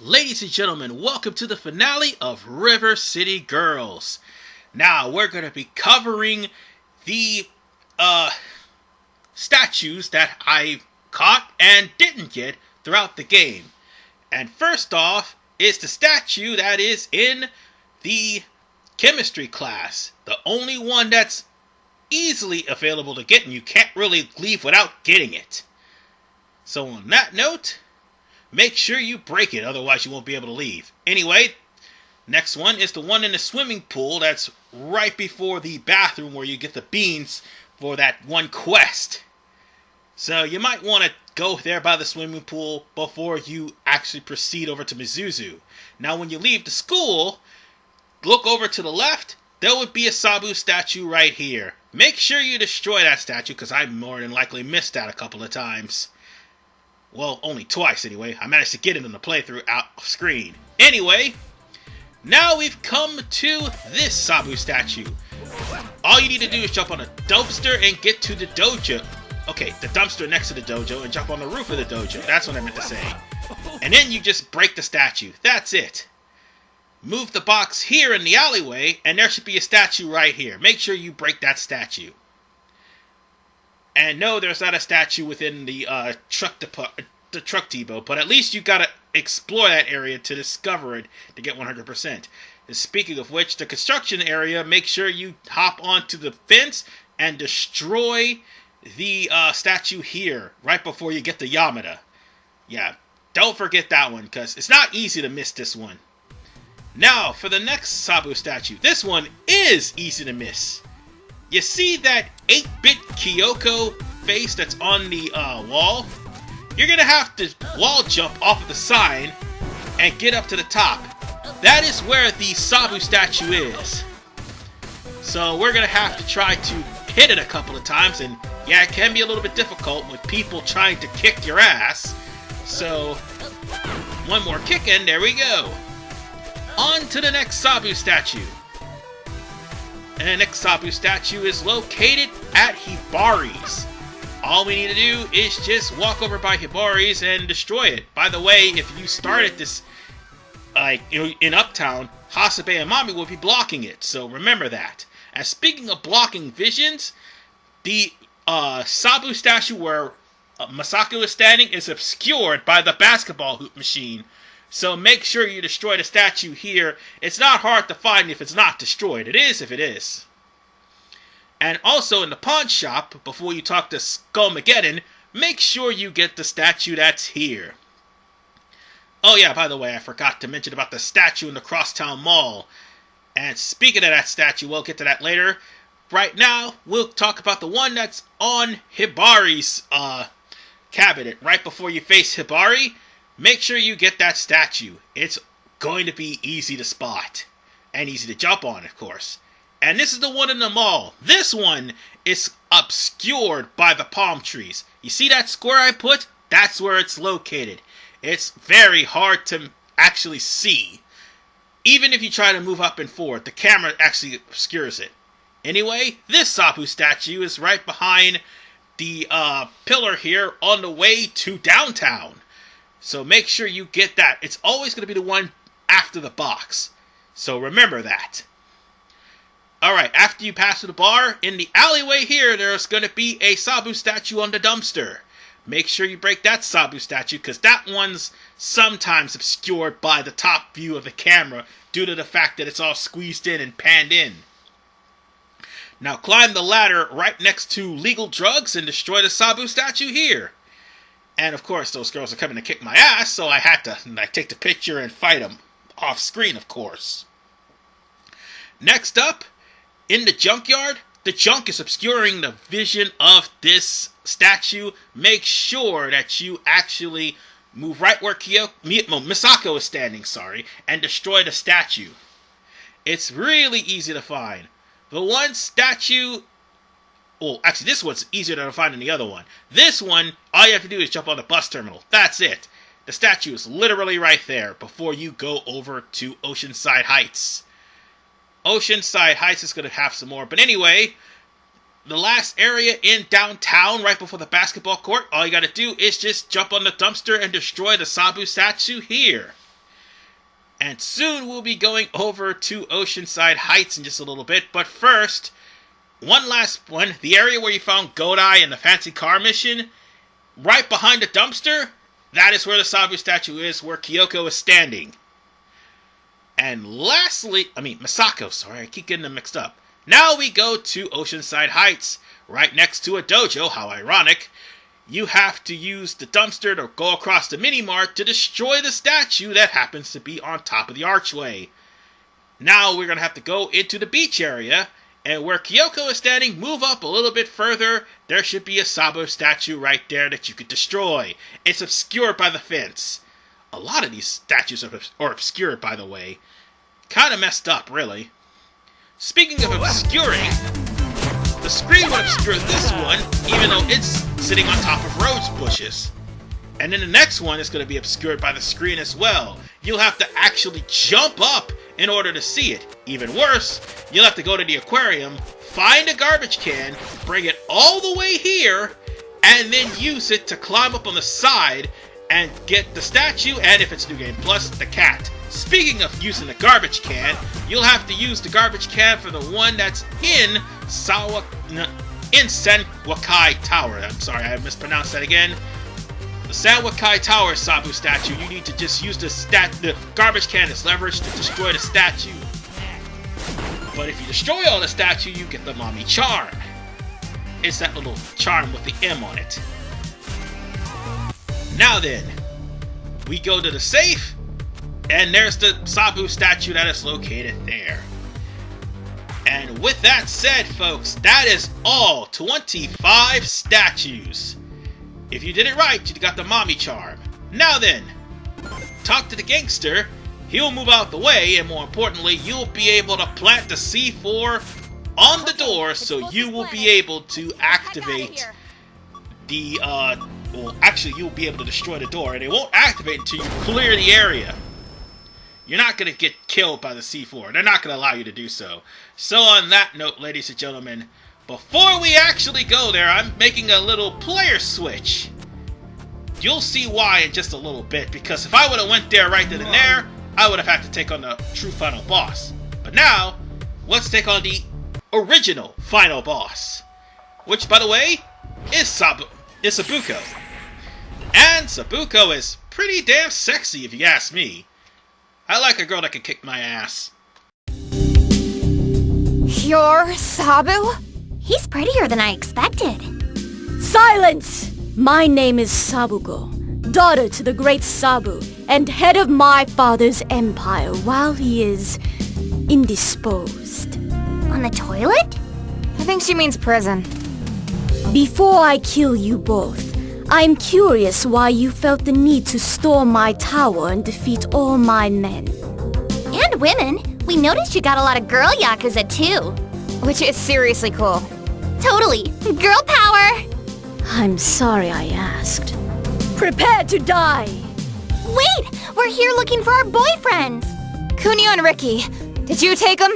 Ladies and gentlemen, welcome to the finale of River City Girls. Now, we're going to be covering the statues that I caught and didn't get throughout the game. And first off is the statue that is in the chemistry class. The only one that's easily available to get, and you can't really leave without getting it. So on that note, make sure you break it, otherwise you won't be able to leave. Anyway, next one is the one in the swimming pool that's right before the bathroom where you get the beans for that one quest. So you might want to go there by the swimming pool before you actually proceed over to Mizuzu. Now when you leave the school, look over to the left, there would be a Sabu statue right here. Make sure you destroy that statue, because I more than likely missed that a couple of times. Well, only twice anyway. I managed to get it in the playthrough out of screen. Anyway, now we've come to this Sabu statue. All you need to do is jump on a dumpster and get to the dojo. Okay, the dumpster next to the dojo and jump on the roof of the dojo. That's what I meant to say. And then you just break the statue. That's it. Move the box here in the alleyway and there should be a statue right here. Make sure you break that statue. And no, there's not a statue within the truck depot, but at least you gotta explore that area to discover it to get 100%. And speaking of which, the construction area, make sure you hop onto the fence and destroy the statue here right before you get to Yamada. Yeah, don't forget that one, because it's not easy to miss this one. Now, for the next Sabu statue. This one is easy to miss. You see that 8-bit Kyoko face that's on the wall? You're going to have to wall jump off of the sign and get up to the top. That is where the Sabu statue is. So we're going to have to try to hit it a couple of times, and yeah, it can be a little bit difficult with people trying to kick your ass. So, one more kick and there we go. On to the next Sabu statue. And the next Sabu statue is located at Hibari's. All we need to do is just walk over by Hibari's and destroy it. By the way, if you started this in Uptown, Hasabe and Mami will be blocking it, so remember that. And speaking of blocking visions, the Sabu statue where Misako is standing is obscured by the basketball hoop machine. So make sure you destroy the statue here. It's not hard to find if it's not destroyed. It is if it is. And also in the pawn shop, before you talk to Skullmageddon, make sure you get the statue that's here. Oh yeah, by the way, I forgot to mention about the statue in the Crosstown Mall. And speaking of that statue, we'll get to that later. Right now, we'll talk about the one that's on Hibari's cabinet. Right before you face Hibari, make sure you get that statue. It's going to be easy to spot. And easy to jump on, of course. And this is the one in the mall. This one is obscured by the palm trees. You see that square I put? That's where it's located. It's very hard to actually see. Even if you try to move up and forward, the camera actually obscures it. Anyway, this Sabu statue is right behind the pillar here on the way to downtown. So make sure you get that. It's always going to be the one after the box. So remember that. Alright, after you pass through the bar, in the alleyway here, there's going to be a Sabu statue on the dumpster. Make sure you break that Sabu statue, because that one's sometimes obscured by the top view of the camera due to the fact that it's all squeezed in and panned in. Now climb the ladder right next to legal drugs and destroy the Sabu statue here. And of course, those girls are coming to kick my ass, so I had to take the picture and fight them off screen, of course. Next up, in the junkyard, the junk is obscuring the vision of this statue. Make sure that you actually move right where Misako is standing, and destroy the statue. It's really easy to find. The one statue... Well, actually, this one's easier to find than the other one. This one, all you have to do is jump on the bus terminal. That's it. The statue is literally right there before you go over to Oceanside Heights. Oceanside Heights is going to have some more. But anyway, the last area in downtown, right before the basketball court, all you got to do is just jump on the dumpster and destroy the Sabu statue here. And soon we'll be going over to Oceanside Heights in just a little bit. But first, one last one. The area where you found Godai in the fancy car mission, right behind the dumpster, that is where the Sabu statue is, where Kyoko is standing. And lastly, Misako, sorry, I keep getting them mixed up. Now we go to Oceanside Heights, right next to a dojo, how ironic. You have to use the dumpster to go across the mini-mart to destroy the statue that happens to be on top of the archway. Now we're going to have to go into the beach area, and where Kyoko is standing, move up a little bit further. There should be a Sabu statue right there that you could destroy. It's obscured by the fence. A lot of these statues are obscured, by the way. Kind of messed up, really. Speaking of obscuring, the screen will obscure this one, even though it's sitting on top of rose bushes. And then the next one is going to be obscured by the screen as well. You'll have to actually jump up in order to see it. Even worse, you'll have to go to the aquarium, find a garbage can, bring it all the way here, and then use it to climb up on the side and get the statue, and if it's New Game Plus, the cat. Speaking of using the garbage can, you'll have to use the garbage can for the one that's in Senwakai Tower. I'm sorry, I mispronounced that again. The Senwakai Tower Sabu statue, you need to just use the garbage can as leverage to destroy the statue. But if you destroy all the statue, you get the Mommy Charm. It's that little charm with the M on it. Now then, we go to the safe, and there's the Sabu statue that is located there. And with that said, folks, that is all 25 statues. If you did it right, you got the Mommy Charm. Now then, talk to the gangster. He'll move out the way, and more importantly, you'll be able to plant the C4 on the door, so you will be able to activate the, well, actually, you'll be able to destroy the door, and it won't activate until you clear the area. You're not going to get killed by the C4. They're not going to allow you to do so. So on that note, ladies and gentlemen, before we actually go there, I'm making a little player switch. You'll see why in just a little bit, because if I would have went there right then and there, I would have had to take on the true final boss. But now, let's take on the original final boss, which, by the way, is Sabuko. And Sabuko is pretty damn sexy, if you ask me. I like a girl that can kick my ass. You're Sabu? He's prettier than I expected. Silence! My name is Sabuko, daughter to the great Sabu, and head of my father's empire while he is indisposed. On the toilet? I think she means prison. Before I kill you both, I'm curious why you felt the need to storm my tower and defeat all my men. And women. We noticed you got a lot of girl yakuza too. Which is seriously cool. Totally. Girl power! I'm sorry I asked. Prepare to die! Wait! We're here looking for our boyfriends! Kunio and Riki, did you take them?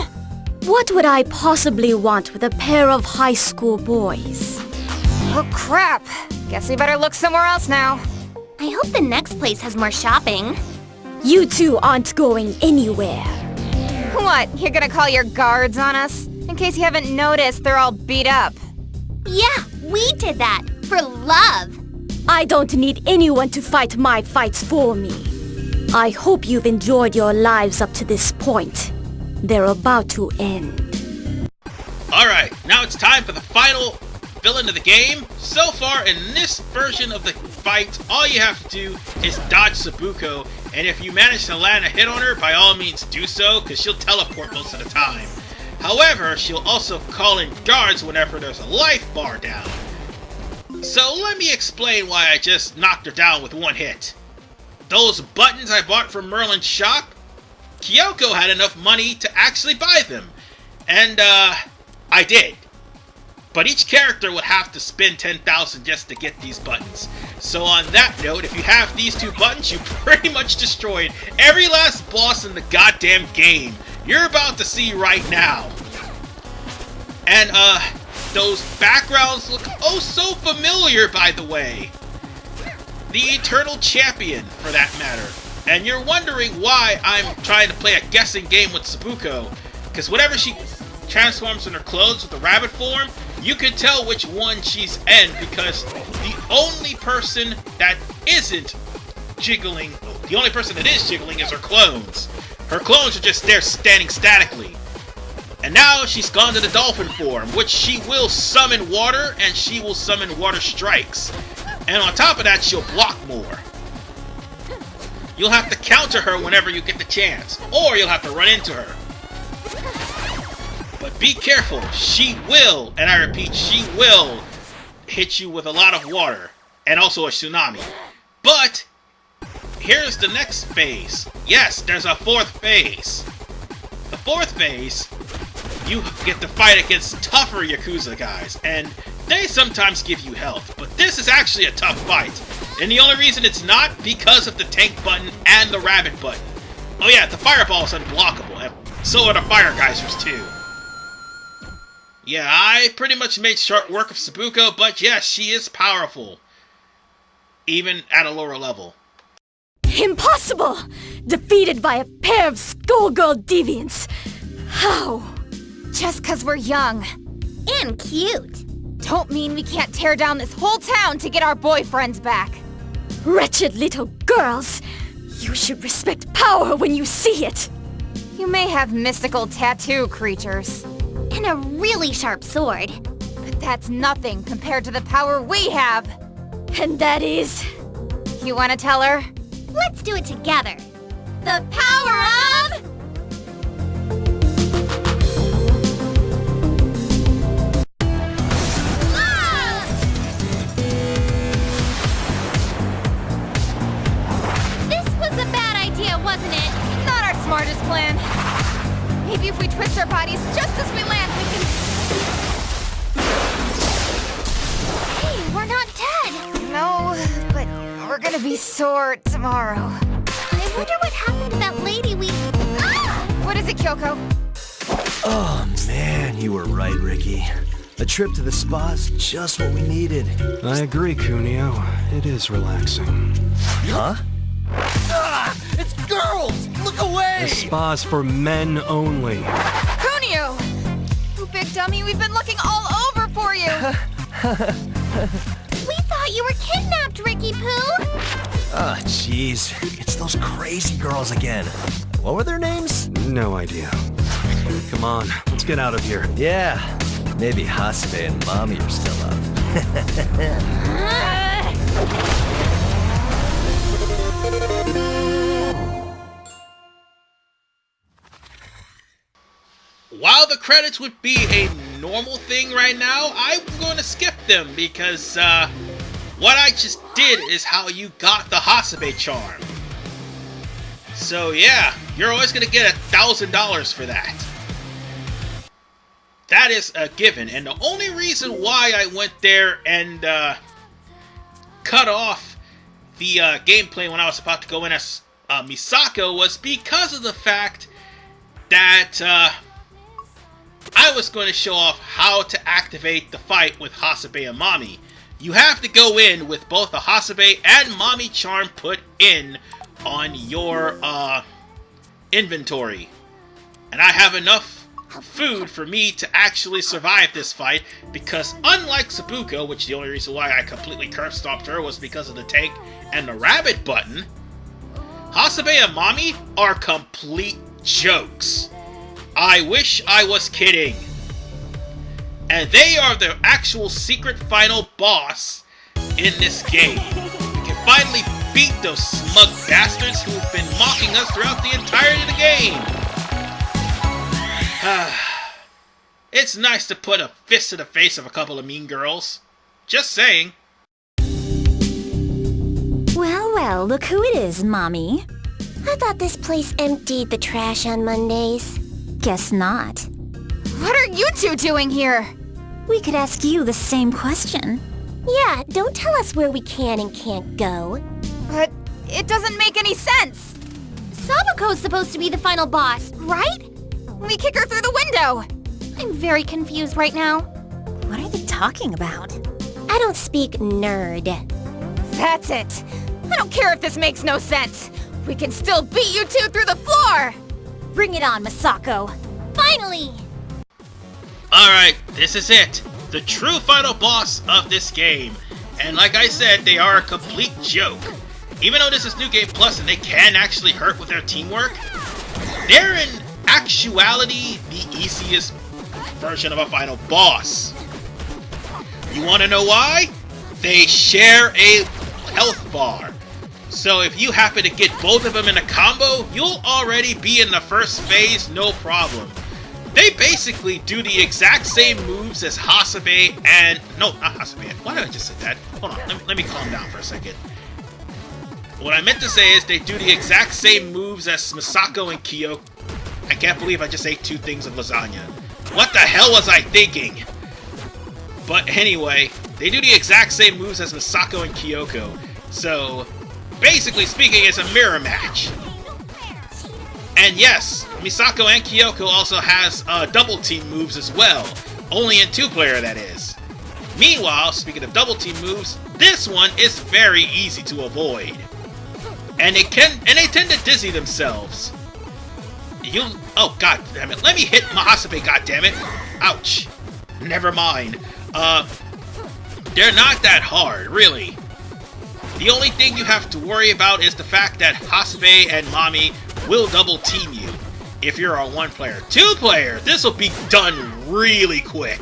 What would I possibly want with a pair of high school boys? Oh crap! Guess we better look somewhere else now. I hope the next place has more shopping. You two aren't going anywhere. What, you're gonna call your guards on us? In case you haven't noticed, they're all beat up. Yeah, we did that. For love. I don't need anyone to fight my fights for me. I hope you've enjoyed your lives up to this point. They're about to end. Alright, now it's time for the final villain of the game. So far, in this version of the fight, all you have to do is dodge Sabuko, and if you manage to land a hit on her, by all means do so, because she'll teleport most of the time. However, she'll also call in guards whenever there's a life bar down. So let me explain why I just knocked her down with one hit. Those buttons I bought from Merlin's shop, Kyoko had enough money to actually buy them. And, I did. But each character would have to spend 10,000 just to get these buttons. So on that note, if you have these two buttons, you pretty much destroyed every last boss in the goddamn game. You're about to see right now. And, those backgrounds look oh so familiar, by the way. The Eternal Champion, for that matter. And you're wondering why I'm trying to play a guessing game with Sabuko. Because whenever she transforms in her clothes with the rabbit form, you can tell which one she's in, because the only person that isn't jiggling, the only person that is jiggling is her clones. Her clones are just there standing statically. And now she's gone to the dolphin form, which she will summon water, and she will summon water strikes. And on top of that, she'll block more. You'll have to counter her whenever you get the chance, or you'll have to run into her. But be careful, she will, and I repeat, she will hit you with a lot of water, and also a tsunami. But here's the next phase. Yes, there's a fourth phase. The fourth phase, you get to fight against tougher Yakuza guys, and they sometimes give you health, but this is actually a tough fight. And the only reason it's not, because of the tank button and the rabbit button. Oh yeah, the fireball is unblockable, and so are the fire geysers too. Yeah, I pretty much made short work of Sabuko, but yes, she is powerful. Even at a lower level. Impossible! Defeated by a pair of schoolgirl deviants. How? Just 'cause we're young. And cute. Don't mean we can't tear down this whole town to get our boyfriends back. Wretched little girls! You should respect power when you see it! You may have mystical tattoo creatures, And a really sharp sword. but that's nothing compared to the power we have. And that is... You wanna tell her? Let's do it together. The power of... This was a bad idea, wasn't it? Not our smartest plan. Maybe if we twist our bodies just as we land, we can... Hey, we're not dead. No, but we're gonna be sore tomorrow. I wonder what happened to that lady we... Ah! What is it, Kyoko? Oh man, you were right, Riki. A trip to the spa's just what we needed. I agree, Kunio. It is relaxing. Huh? Ah! It's girls! Look away! The spa's for men only. Kunio! You big dummy, we've been looking all over for you! We thought you were kidnapped, Ricky Poo! Ah, jeez. It's those crazy girls again. What were their names? No idea. Come on, let's get out of here. Yeah. Maybe Hasebe and Mommy are still up. While the credits would be a normal thing right now, I'm going to skip them because what I just did is how you got the Hasebe charm. So yeah, you're always going to get $1,000 for that. That is a given, and the only reason why I went there and cut off the gameplay when I was about to go in as Misako was because of the fact that I was going to show off how to activate the fight with Hasebe and Mami. You have to go in with both the Hasebe and Mami charm put in on your inventory. And I have enough food for me to actually survive this fight, because unlike Sabuko, which the only reason why I completely curve stomped her was because of the tank and the rabbit button, Hasebe and Mami are complete jokes. I wish I was kidding. And they are the actual secret final boss in this game. We can finally beat those smug bastards who've been mocking us throughout the entirety of the game. It's nice to put a fist to the face of a couple of mean girls. Just saying. Well, well, look who it is, Mommy. I thought this place emptied the trash on Mondays. Guess not. What are you two doing here? We could ask you the same question. Yeah, don't tell us where we can and can't go. But it doesn't make any sense. Sabuko's supposed to be the final boss, right? We kick her through the window. I'm very confused right now. What are they talking about? I don't speak nerd. That's it. I don't care if this makes no sense. We can still beat you two through the floor! Bring it on, Misako. Finally! Alright, this is it. The true final boss of this game. And like I said, they are a complete joke. Even though this is New Game Plus and they can actually hurt with their teamwork, they're in actuality the easiest version of a final boss. You want to know why? They share a health bar. So if you happen to get both of them in a combo, you'll already be in the first phase, no problem. They basically do the exact same moves as Hasabe and... No, not Hasabe. Why did I just say that? Hold on, let me calm down for a second. What I meant to say is they do the exact same moves as Misako and Kyoko. I can't believe I just ate two things of lasagna. What the hell was I thinking? But anyway, they do the exact same moves as Misako and Kyoko. So, basically speaking, it's a mirror match. And yes, Misako and Kyoko also has double team moves as well. Only in 2-player, that is. Meanwhile, speaking of double team moves, this one is very easy to avoid. And they tend to dizzy themselves. Oh god damn it. Let me hit Mahasabe, god damn it. Ouch. Never mind. They're not that hard, really. The only thing you have to worry about is the fact that Hasabe and Mami will double team you if you're a 1-player. 2-player, this will be done really quick.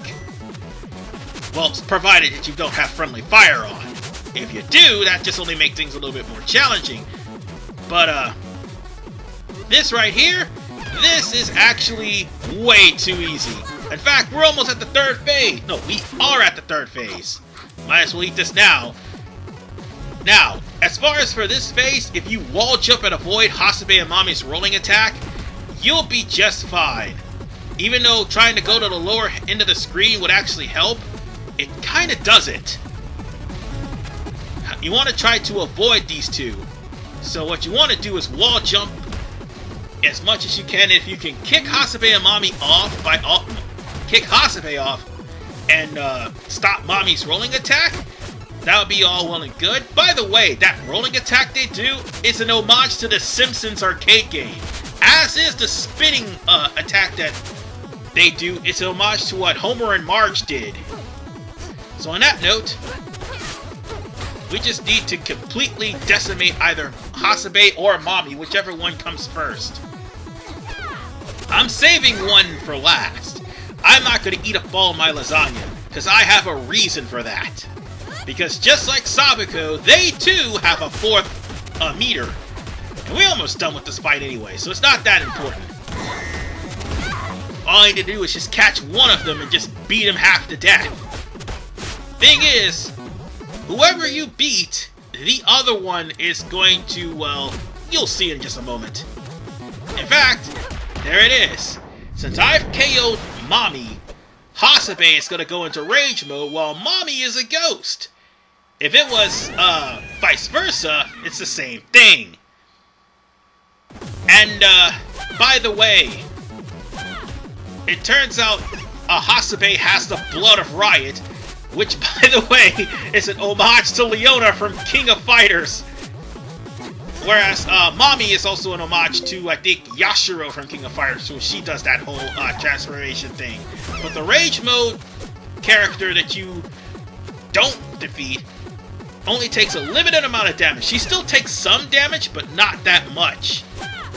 Well, provided that you don't have friendly fire on. If you do, that just only makes things a little bit more challenging. But, this right here, this is actually way too easy. In fact, we're almost at the 3rd phase. No, we are at the 3rd phase. Might as well eat this now. Now, as far as for this phase, if you wall jump and avoid Hasabe and Mami's rolling attack, you'll be just fine. Even though trying to go to the lower end of the screen would actually help, it kinda doesn't. You want to try to avoid these two. So what you want to do is wall jump as much as you can. If you can kick Hasabe and Mami off kick Hasabe off and stop Mami's rolling attack, that would be all well and good. By the way, that rolling attack they do is an homage to the Simpsons arcade game. As is the spinning attack that they do. It's an homage to what Homer and Marge did. So on that note, we just need to completely decimate either Hasabe or Mami, whichever one comes first. I'm saving one for last. I'm not going to eat up all my lasagna, because I have a reason for that. Because just like Sabuko, they too have a 4th meter. And we're almost done with this fight anyway, so it's not that important. All I need to do is just catch one of them and just beat him half to death. Thing is, whoever you beat, the other one is going to, well, you'll see in just a moment. In fact, there it is. Since I've KO'd Mami, Hasabe is going to go into rage mode while Mami is a ghost. If it was vice versa, it's the same thing. And by the way, it turns out Hasabe has the blood of Riot, which by the way is an homage to Leona from King of Fighters. Whereas Mami is also an homage to, I think, Yashiro from King of Fighters, so she does that whole transformation thing. But the Rage Mode character that you don't defeat only takes a limited amount of damage. She still takes some damage, but not that much.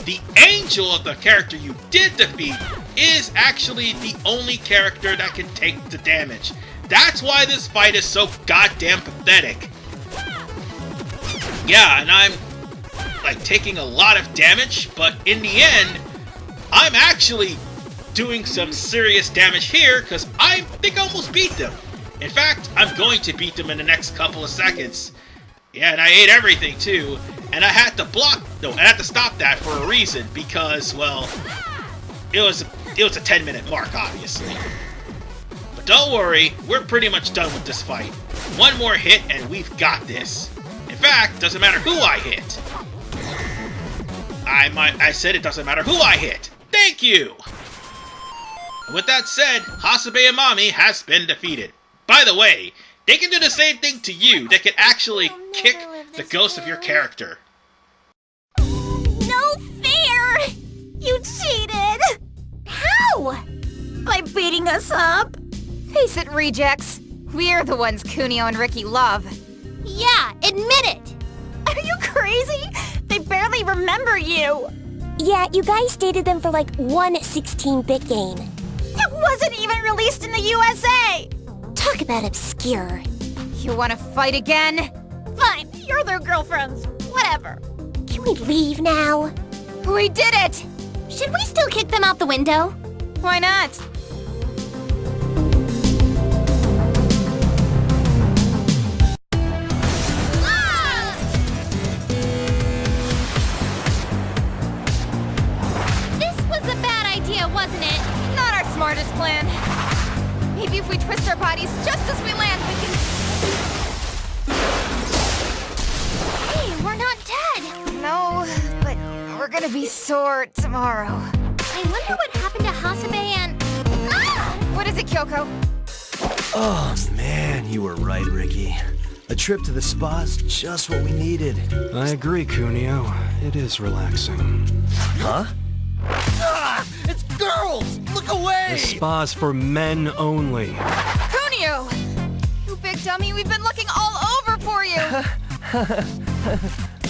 The Angel of the character you did defeat is actually the only character that can take the damage. That's why this fight is so goddamn pathetic. Yeah, and I'm like taking a lot of damage, but in the end, I'm actually doing some serious damage here because I think I almost beat them. In fact, I'm going to beat them in the next couple of seconds. Yeah, and I ate everything too, and I had to stop that for a reason because, well, it was a 10-minute mark, obviously. But don't worry, we're pretty much done with this fight. One more hit and we've got this. In fact, doesn't matter who I hit. I said it doesn't matter who I hit. Thank you! And with that said, Hasabe and Mami has been defeated. By the way, they can do the same thing to you. They can actually kick the ghost of your character. Face it, rejects. We're the ones Kunio and Riki love. Yeah, admit it! Are you crazy? They barely remember you. Yeah, you guys dated them for like one 16-bit game. It wasn't even released in the USA. Talk about obscure. You wanna fight again? Fine, you're their girlfriends. Whatever. Can we leave now? We did it! Should we still kick them out the window? Why not? This was a bad idea, wasn't it? Not our smartest plan. Maybe if we twist our bodies just as we land, we can... Hey, we're not dead. No, but we're gonna be sore tomorrow. I wonder what happened to Hasabe and... Ah! What is it, Kyoko? Oh man, you were right, Riki. A trip to the spa's just what we needed. I agree, Kunio. It is relaxing. Huh? Ah! It's girls! Look away! The spa's for men only. Kunio! You big dummy, we've been looking all over for you!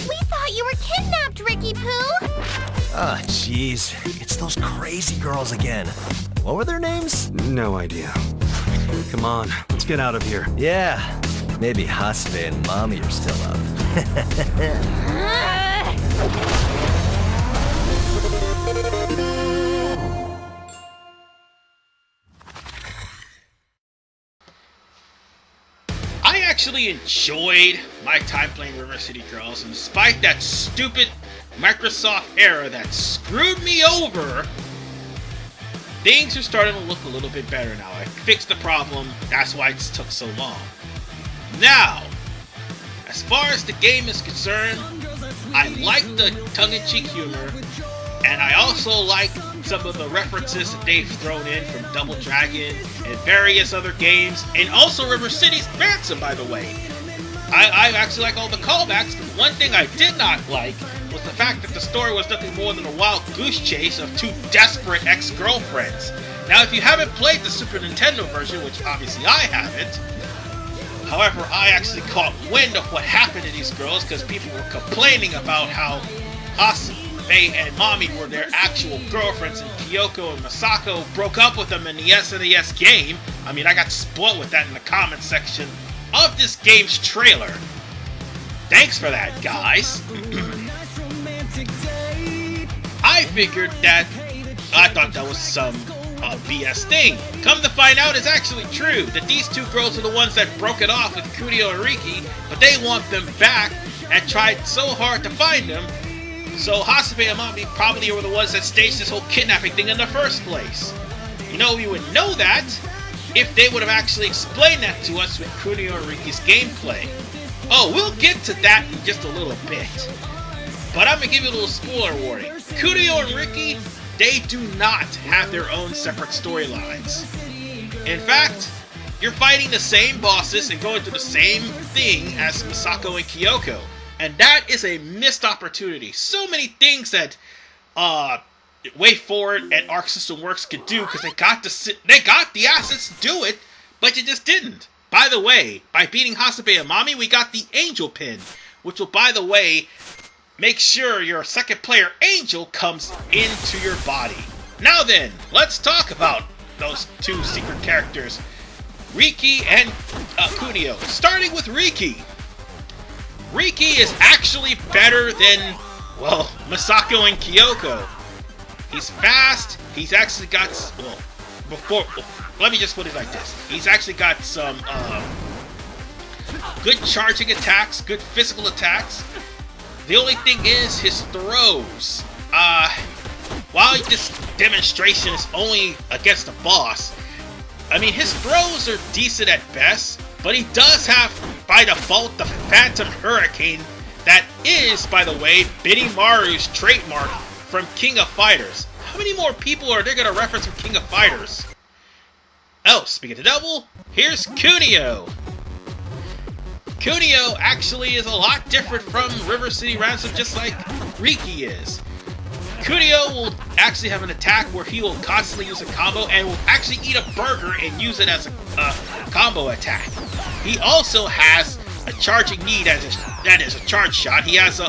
We thought you were kidnapped, Ricky Poo! Ah, jeez. It's those crazy girls again. What were their names? No idea. Come on, let's get out of here. Yeah. Maybe Hasabe and Mommy are still up. I actually enjoyed my time playing River City Girls, and despite that stupid Microsoft error that screwed me over, things are starting to look a little bit better now. I fixed the problem, that's why it took so long. Now, as far as the game is concerned, I like the tongue-in-cheek humor, and I also like some of the references that they've thrown in from Double Dragon and various other games, and also River City's Ransom, by the way. I actually like all the callbacks, but one thing I did not like was the fact that the story was nothing more than a wild goose chase of two desperate ex-girlfriends. Now, if you haven't played the Super Nintendo version, which obviously I haven't, however, I actually caught wind of what happened to these girls because people were complaining about how Hasabe and Mommy were their actual girlfriends, and Kyoko and Misako broke up with them in the SNES game. I mean, I got spoiled with that in the comment section of this game's trailer. Thanks for that, guys. I figured that, I thought that was some BS thing. Come to find out, it's actually true that these two girls are the ones that broke it off with Kunio and Riki, but they want them back and tried so hard to find them. So Hasabe and Mommy probably were the ones that staged this whole kidnapping thing in the first place. You know, we would know that if they would have actually explained that to us with Kunio and Riki's gameplay. Oh, we'll get to that in just a little bit. But I'm gonna give you a little spoiler warning. Kunio and Riki, they do not have their own separate storylines. In fact, you're fighting the same bosses and going through the same thing as Misako and Kyoko. And that is a missed opportunity. So many things that Way Forward and Arc System Works could do because they got the assets to do it, but they just didn't. By the way, by beating Hasabe and Mommy, we got the Angel Pin, which will, by the way, make sure your second player Angel comes into your body. Now then, let's talk about those two secret characters, Riki and Kunio. Starting with Riki. Riki is actually better than, well, Misako and Kyoko. He's fast, he's actually got, let me just put it like this. He's actually got some good charging attacks, good physical attacks. The only thing is his throws. While this demonstration is only against the boss, I mean, his throws are decent at best, but he does have, by default, the Phantom Hurricane that is, by the way, Benimaru's trademark from King of Fighters. How many more people are they going to reference from King of Fighters? Oh, speaking of the devil, here's Kunio. Kunio actually is a lot different from River City Ransom, just like Riki is. Kunio will actually have an attack where he will constantly use a combo and will actually eat a burger and use it as a combo attack. He also has a charging knee that is a charge shot. He has a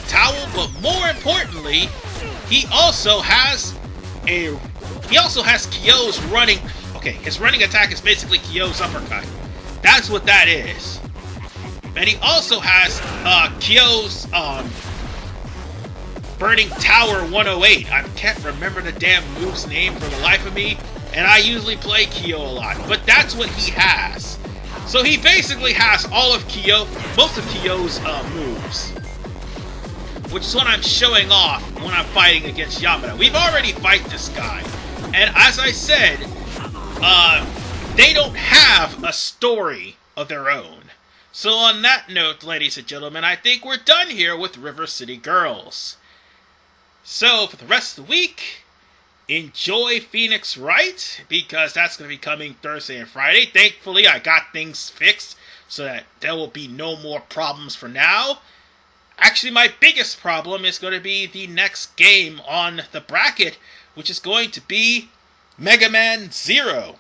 towel, but more importantly, he also has Kyo's running. Okay, his running attack is basically Kyo's uppercut. That's what that is. And he also has Kyo's Burning Tower 108. I can't remember the damn move's name for the life of me, and I usually play Kyo a lot, but that's what he has. So he basically has most of Kyo's moves, which is what I'm showing off when I'm fighting against Yamada. We've already fight this guy, and as I said, they don't have a story of their own. So on that note, ladies and gentlemen, I think we're done here with River City Girls. So for the rest of the week, enjoy Phoenix Wright, because that's going to be coming Thursday and Friday. Thankfully, I got things fixed so that there will be no more problems for now. Actually, my biggest problem is going to be the next game on the bracket, which is going to be Mega Man Zero.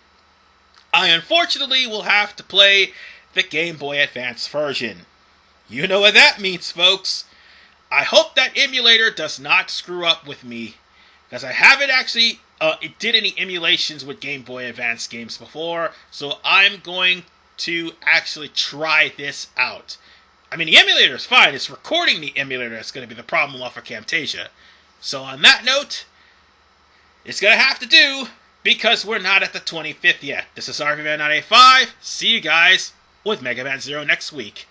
I unfortunately will have to play the Game Boy Advance version. You know what that means, folks. I hope that emulator does not screw up with me, because I haven't actually did any emulations with Game Boy Advance games before, so I'm going to actually try this out. I mean, the emulator is fine. It's recording the emulator that's going to be the problem off of Camtasia. So on that note, it's going to have to do, because we're not at the 25th yet. This is RVman985. See you guys with Mega Man Zero next week.